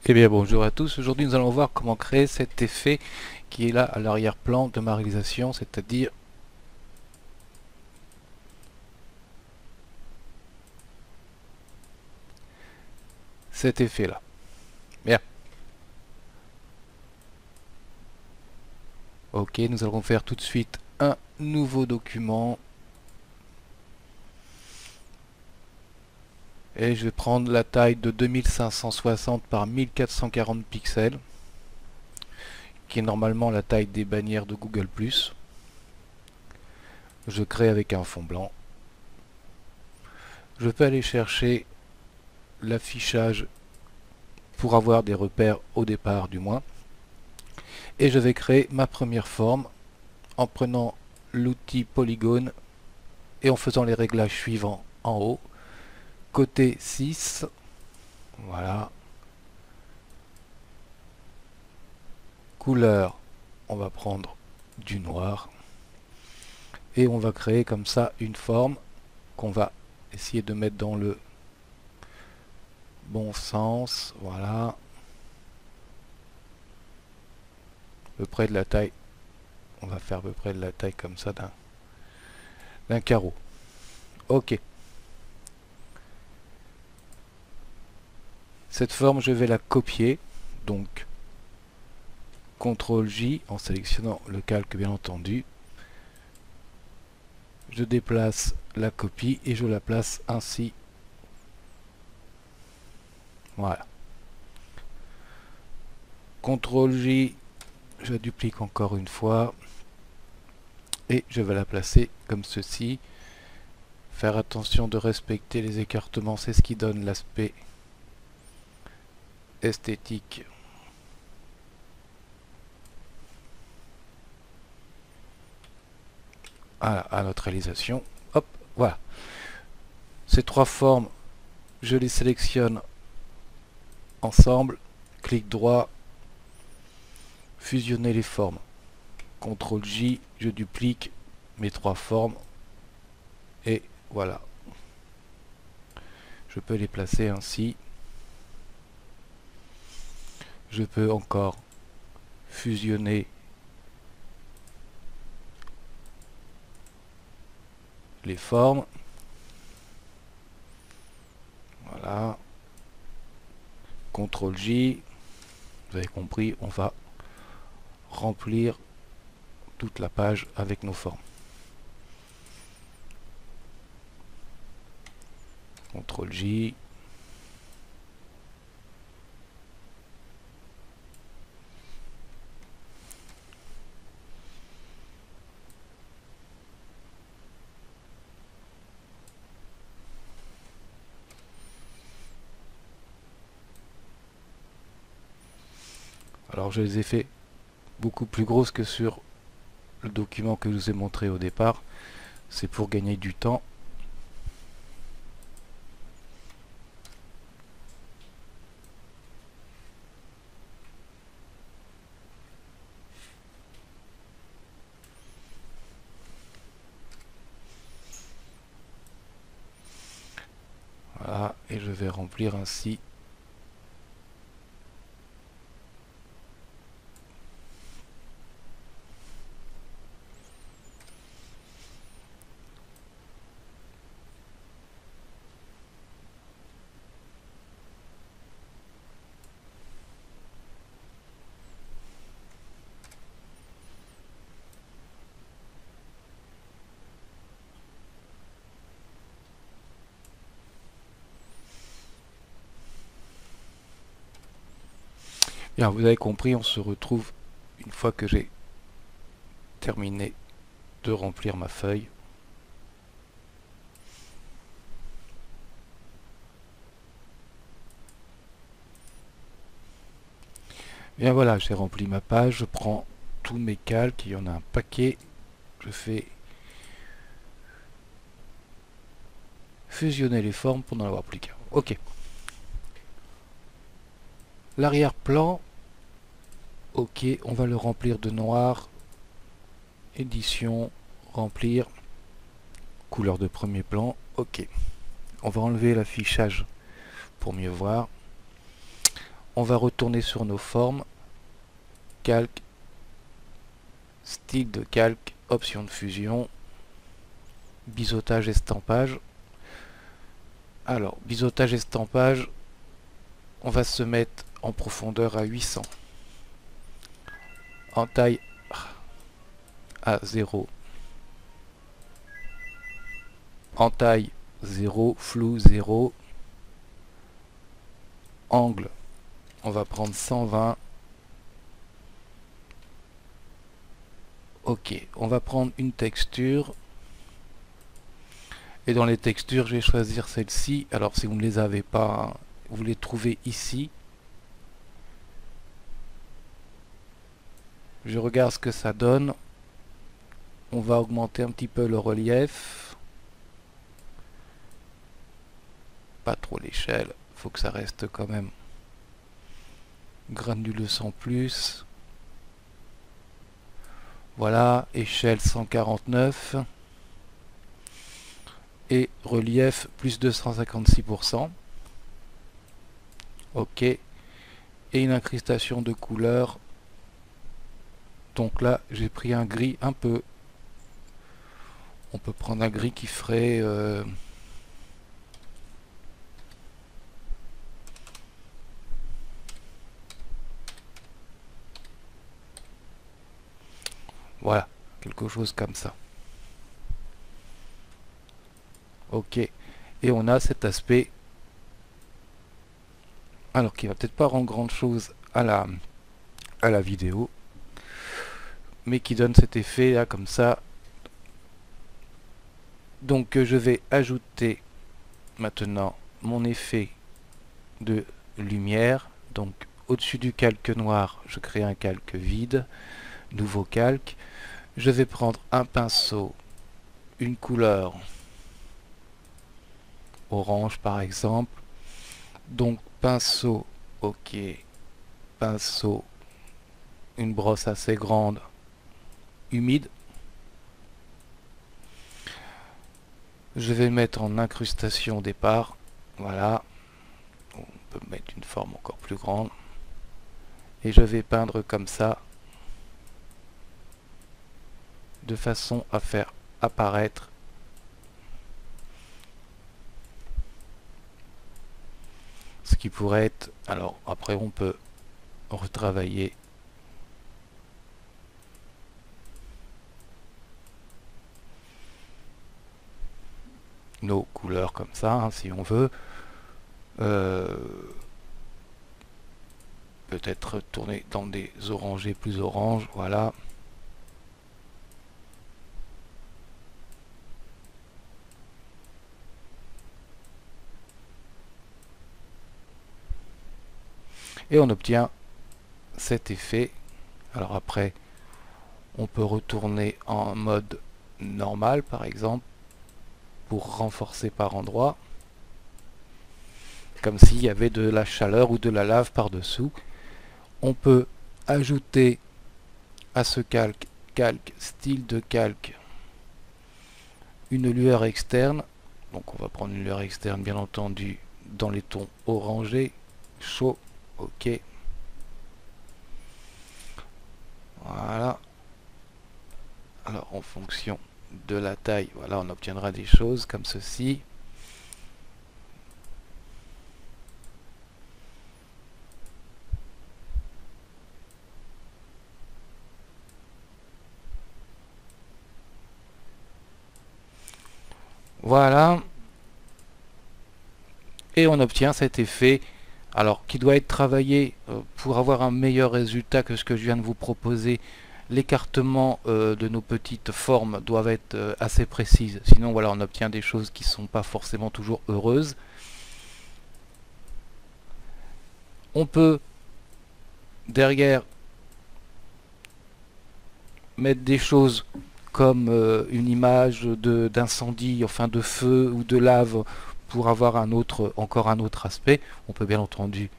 Eh bien bonjour à tous, aujourd'hui nous allons voir comment créer cet effet qui est là à l'arrière-plan de ma réalisation, c'est-à-dire cet effet là. Bien, ok, nous allons faire tout de suite un nouveau document et je vais prendre la taille de 2560 par 1440 pixels qui est normalement la taille des bannières de Google+. Je crée avec un fond blanc. Je peux aller chercher l'affichage pour avoir des repères au départ du moins. Et je vais créer ma première forme en prenant l'outil polygone et en faisant les réglages suivants en haut. Côté 6, voilà. Couleur, on va prendre du noir. Et on va créer comme ça une forme qu'on va essayer de mettre dans le bon sens. Voilà. À peu près de la taille. On va faire à peu près de la taille comme ça d'un carreau. Ok. Cette forme, je vais la copier. Donc, CTRL J en sélectionnant le calque bien entendu. Je déplace la copie et je la place ainsi. Voilà. CTRL J, je la duplique encore une fois et je vais la placer comme ceci. Faire attention de respecter les écartements, c'est ce qui donne l'aspect esthétique à notre réalisation. Hop, voilà. Ces trois formes, je les sélectionne ensemble, clic droit, fusionner les formes. CTRL J, je duplique mes trois formes et voilà. Je peux les placer ainsi. Je peux encore fusionner les formes. Voilà. CTRL J. Vous avez compris, on va remplir toute la page avec nos formes. CTRL J. Alors je les ai fait beaucoup plus grosses que sur le document que je vous ai montré au départ. C'est pour gagner du temps. Voilà, et je vais remplir ainsi. Bien, vous avez compris, on se retrouve une fois que j'ai terminé de remplir ma feuille. Bien voilà, j'ai rempli ma page, je prends tous mes calques, il y en a un paquet, je fais fusionner les formes pour n'en avoir plus qu'un. Ok. L'arrière-plan, ok, on va le remplir de noir. Édition, remplir, couleur de premier plan, ok. On va enlever l'affichage pour mieux voir. on va retourner sur nos formes, calque, style de calque, option de fusion, biseautage, estampage. Alors, biseautage, estampage, on va se mettre en profondeur à 800, en taille à 0, en taille 0, flou 0, angle, on va prendre 120. Ok, on va prendre une texture. Et dans les textures, je vais choisir celle-ci. Alors si vous ne les avez pas, vous les trouvez ici. Je regarde ce que ça donne. On va augmenter un petit peu le relief. Pas trop l'échelle. Il faut que ça reste quand même granuleux sans plus. Voilà, échelle 149. Et relief plus 256%. Ok. Et une incrustation de couleur. Donc là, j'ai pris un gris un peu. On peut prendre un gris qui ferait... voilà, quelque chose comme ça. Ok. Et on a cet aspect, alors qui va peut-être pas rendre grande chose à la vidéo, mais qui donne cet effet là comme ça. Donc je vais ajouter maintenant mon effet de lumière. Donc au-dessus du calque noir, je crée un calque vide, nouveau calque. Je vais prendre un pinceau, une couleur orange par exemple. Donc pinceau, ok, pinceau, une brosse assez grande, humide. Je vais mettre en incrustation au départ, voilà. On peut mettre une forme encore plus grande. Et je vais peindre comme ça, de façon à faire apparaître ce qui pourrait être... Alors après on peut retravailler nos couleurs comme ça, hein, si on veut. Peut-être tourner dans des orangés plus orange, voilà. Et on obtient cet effet. Alors après, on peut retourner en mode normal par exemple, pour renforcer par endroits, comme s'il y avait de la chaleur ou de la lave par-dessous. On peut ajouter à ce calque, style de calque, une lueur externe. Donc on va prendre une lueur externe bien entendu dans les tons orangés, chaud, ok. Voilà. Alors en fonction de la taille, voilà, on obtiendra des choses comme ceci. Voilà. Et on obtient cet effet, alors qui doit être travaillé pour avoir un meilleur résultat que ce que je viens de vous proposer. L'écartement de nos petites formes doivent être assez précises, sinon voilà, on obtient des choses qui ne sont pas forcément toujours heureuses. On peut derrière mettre des choses comme une image d'incendie, enfin de feu ou de lave, pour avoir encore un autre aspect. On peut bien entendu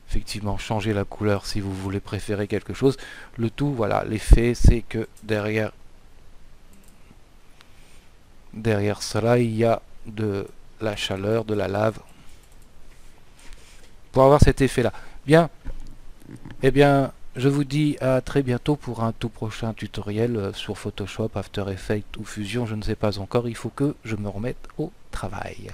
effectivement changer la couleur si vous voulez préférer quelque chose. Le tout, voilà, l'effet c'est que derrière cela il y a de la chaleur, de la lave, pour avoir cet effet là. Bien, eh bien, je vous dis à très bientôt pour un tout prochain tutoriel sur Photoshop, After Effects ou Fusion, je ne sais pas encore, il faut que je me remette au travail.